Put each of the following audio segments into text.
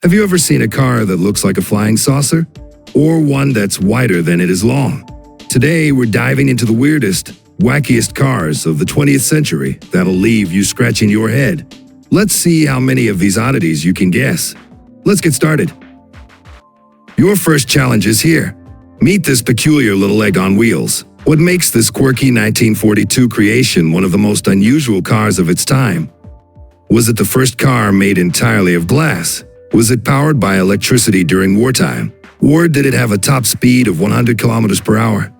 Have you ever seen a car that looks like a flying saucer? Or one that's wider than it is long? Today, we're diving into the weirdest, wackiest cars of the 20th century that'll leave you scratching your head. Let's see how many of these oddities you can guess. Let's get started. Your first challenge is here. Meet this peculiar little egg on wheels. What makes this quirky 1942 creation one of the most unusual cars of its time? Was it the first car made entirely of glass? Was it powered by electricity during wartime? Or did it have a top speed of 100 kilometers per hour?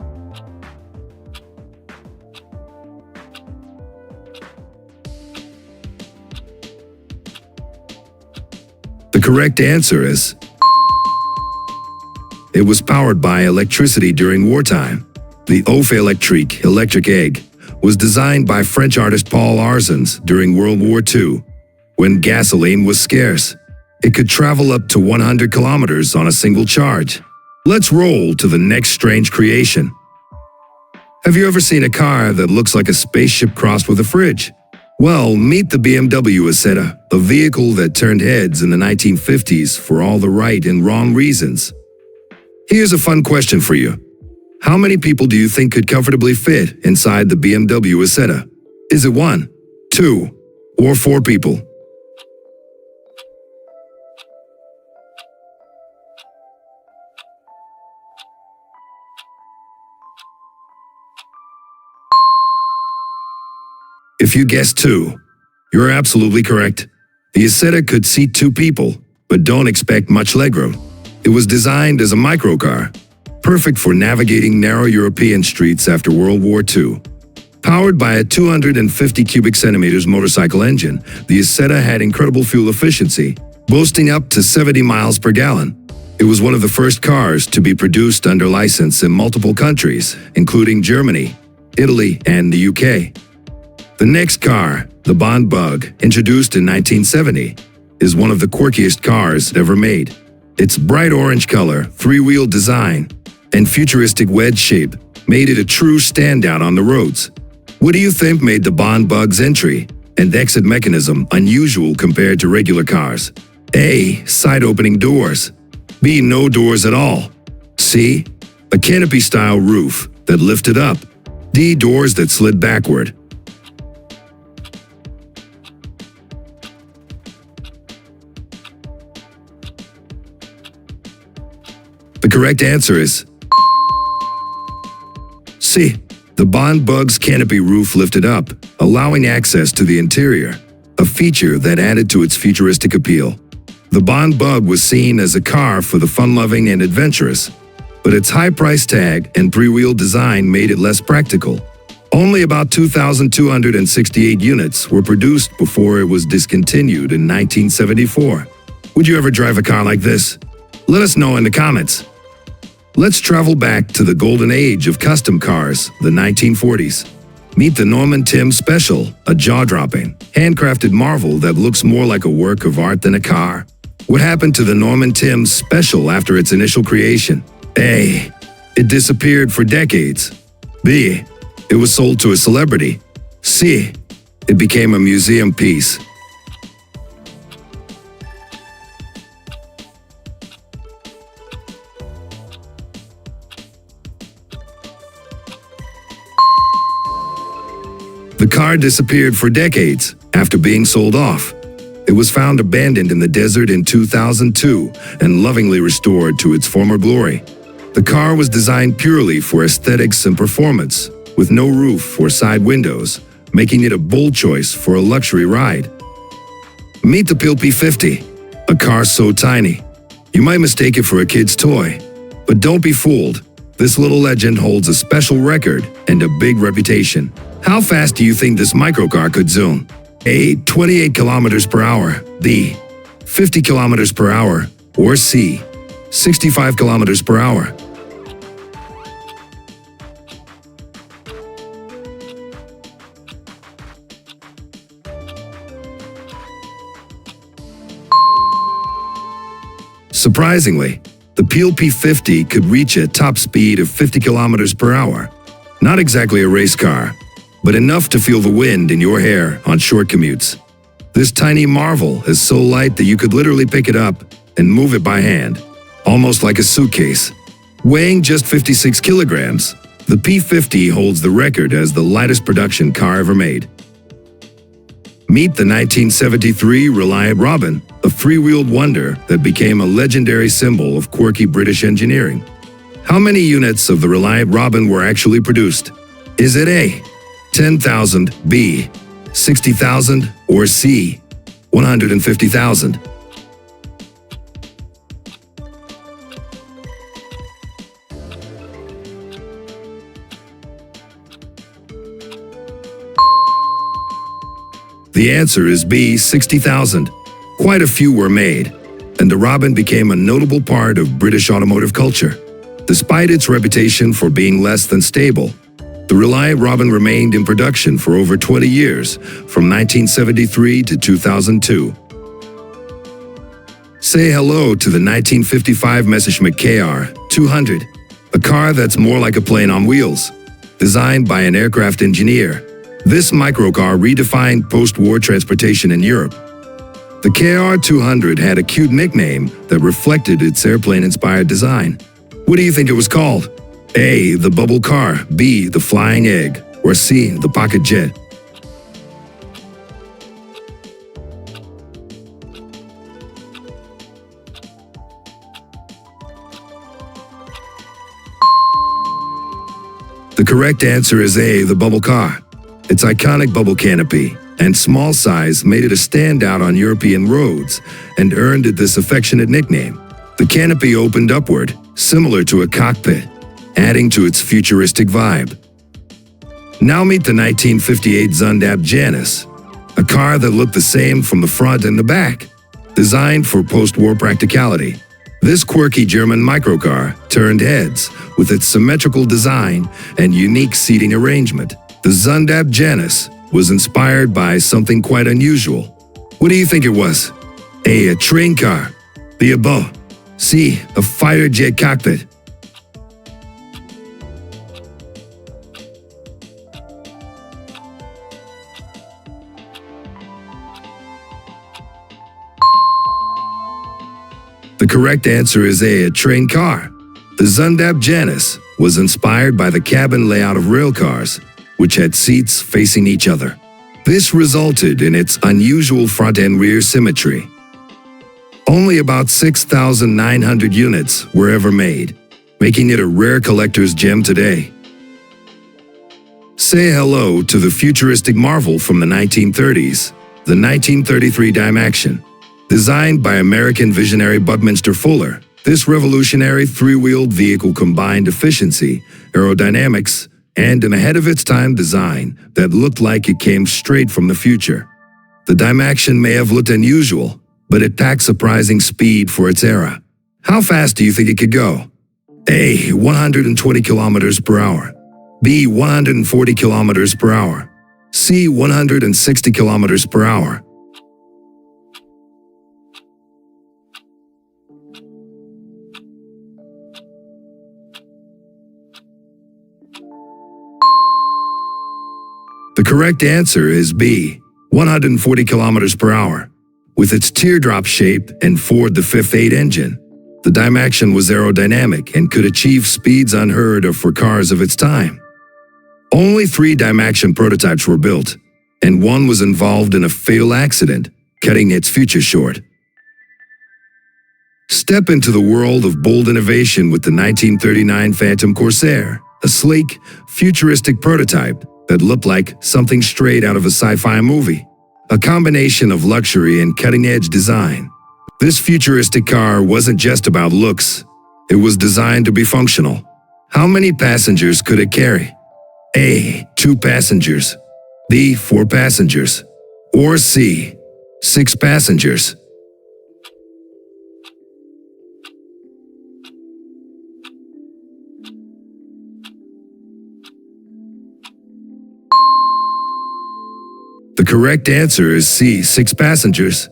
The correct answer is it was powered by electricity during wartime. The Oeuf electric egg was designed by French artist Paul Arzens during World War II, when gasoline was scarce. It could travel up to 100 kilometers on a single charge. Let's roll to the next strange creation. Have you ever seen a car that looks like a spaceship crossed with a fridge? Well, meet the BMW Isetta, a vehicle that turned heads in the 1950s for all the right and wrong reasons. Here's a fun question for you. How many people do you think could comfortably fit inside the BMW Isetta? Is it 1, 2, or 4 people? If you guessed 2, you're absolutely correct. The Isetta could seat 2 people, but don't expect much legroom. It was designed as a microcar, perfect for navigating narrow European streets after World War II. Powered by a 250 cubic centimeters motorcycle engine, the Isetta had incredible fuel efficiency, boasting up to 70 miles per gallon. It was one of the first cars to be produced under license in multiple countries, including Germany, Italy, and the UK. The next car, the Bond Bug, introduced in 1970, is one of the quirkiest cars ever made. Its bright orange color, 3-wheel design, and futuristic wedge shape made it a true standout on the roads. What do you think made the Bond Bug's entry and exit mechanism unusual compared to regular cars? A. Side-opening doors. B. No doors at all. C. A canopy-style roof that lifted up. D. Doors that slid backward. The correct answer is C. The Bond Bug's canopy roof lifted up, allowing access to the interior, a feature that added to its futuristic appeal. The Bond Bug was seen as a car for the fun-loving and adventurous, but its high price tag and 3-wheel design made it less practical. Only about 2,268 units were produced before it was discontinued in 1974. Would you ever drive a car like this? Let us know in the comments. Let's travel back to the golden age of custom cars, the 1940s. Meet the Norman Tim Special, a jaw-dropping, handcrafted marvel that looks more like a work of art than a car. What happened to the Norman Tim Special after its initial creation? A. It disappeared for decades. B. It was sold to a celebrity. C. It became a museum piece. The car disappeared for decades after being sold off. It was found abandoned in the desert in 2002 and lovingly restored to its former glory. The car was designed purely for aesthetics and performance, with no roof or side windows, making it a bold choice for a luxury ride. Meet the P50, a car so tiny, you might mistake it for a kid's toy. But don't be fooled. This little legend holds a special record and a big reputation. How fast do you think this microcar could zoom? A. 28 kilometers per hour. B. 50 kilometers per hour. Or C. 65 kilometers per hour. Surprisingly, the P50 could reach a top speed of 50 kilometers per hour. Not exactly a race car, but enough to feel the wind in your hair on short commutes. This tiny marvel is so light that you could literally pick it up and move it by hand, almost like a suitcase. Weighing just 56 kilograms, the P-50 holds the record as the lightest production car ever made. Meet the 1973 Reliant Robin, a three-wheeled wonder that became a legendary symbol of quirky British engineering. How many units of the Reliant Robin were actually produced? Is it A, 10,000, B, 60,000, or C, 150,000? The answer is B, 60,000. Quite a few were made, and the Robin became a notable part of British automotive culture. Despite its reputation for being less than stable, the Reliant Robin remained in production for over 20 years, from 1973 to 2002. Say hello to the 1955 Messerschmitt KR-200, a car that's more like a plane on wheels. Designed by an aircraft engineer, this microcar redefined post-war transportation in Europe. The KR-200 had a cute nickname that reflected its airplane-inspired design. What do you think it was called? A, the bubble car, B, the flying egg, or C, the pocket jet? The correct answer is A, the bubble car. Its iconic bubble canopy and small size made it a standout on European roads and earned it this affectionate nickname. The canopy opened upward, similar to a cockpit, adding to its futuristic vibe. Now meet the 1958 Zundab Janus, a car that looked the same from the front and the back, designed for post-war practicality. This quirky German microcar turned heads with its symmetrical design and unique seating arrangement. The Zundab Janus was inspired by something quite unusual. What do you think it was? A train car, B, a boat, C, a fighter jet cockpit? The correct answer is A, a train car. The Zundab Janus was inspired by the cabin layout of railcars, which had seats facing each other. This resulted in its unusual front and rear symmetry. Only about 6,900 units were ever made, making it a rare collector's gem today. Say hello to the futuristic marvel from the 1930s, the 1933 Dymaxion. Designed by American visionary Buckminster Fuller, this revolutionary three-wheeled vehicle combined efficiency, aerodynamics, and an ahead-of-its-time design that looked like it came straight from the future. The Dymaxion may have looked unusual, but it packed surprising speed for its era. How fast do you think it could go? A, 120 kilometers per hour. B, 140 kilometers per hour. C, 160 kilometers per hour. The correct answer is B, 140 kilometers per hour. With its teardrop shape and Ford the 5.8 engine, the Dymaxion was aerodynamic and could achieve speeds unheard of for cars of its time. Only 3 Dymaxion prototypes were built, and one was involved in a fatal accident, cutting its future short. Step into the world of bold innovation with the 1939 Phantom Corsair, a sleek, futuristic prototype that looked like something straight out of a sci-fi movie. A combination of luxury and cutting-edge design. This futuristic car wasn't just about looks. It was designed to be functional. How many passengers could it carry? A, 2 passengers. B, 4 passengers. Or C, 6 passengers. The correct answer is C, 6 passengers.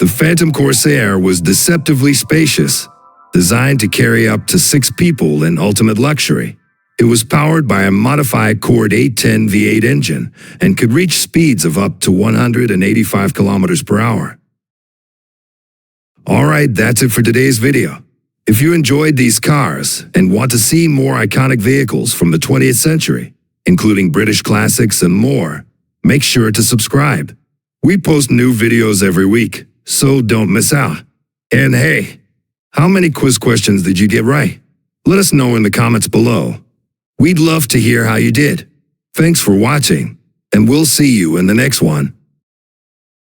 The Phantom Corsair was deceptively spacious, designed to carry up to 6 people in ultimate luxury. It was powered by a modified Cord 810 V8 engine and could reach speeds of up to 185 kilometers per hour. Alright, that's it for today's video. If you enjoyed these cars and want to see more iconic vehicles from the 20th century, including British classics and more, make sure to subscribe. We post new videos every week, so don't miss out. And hey, how many quiz questions did you get right? Let us know in the comments below. We'd love to hear how you did. Thanks for watching, and we'll see you in the next one.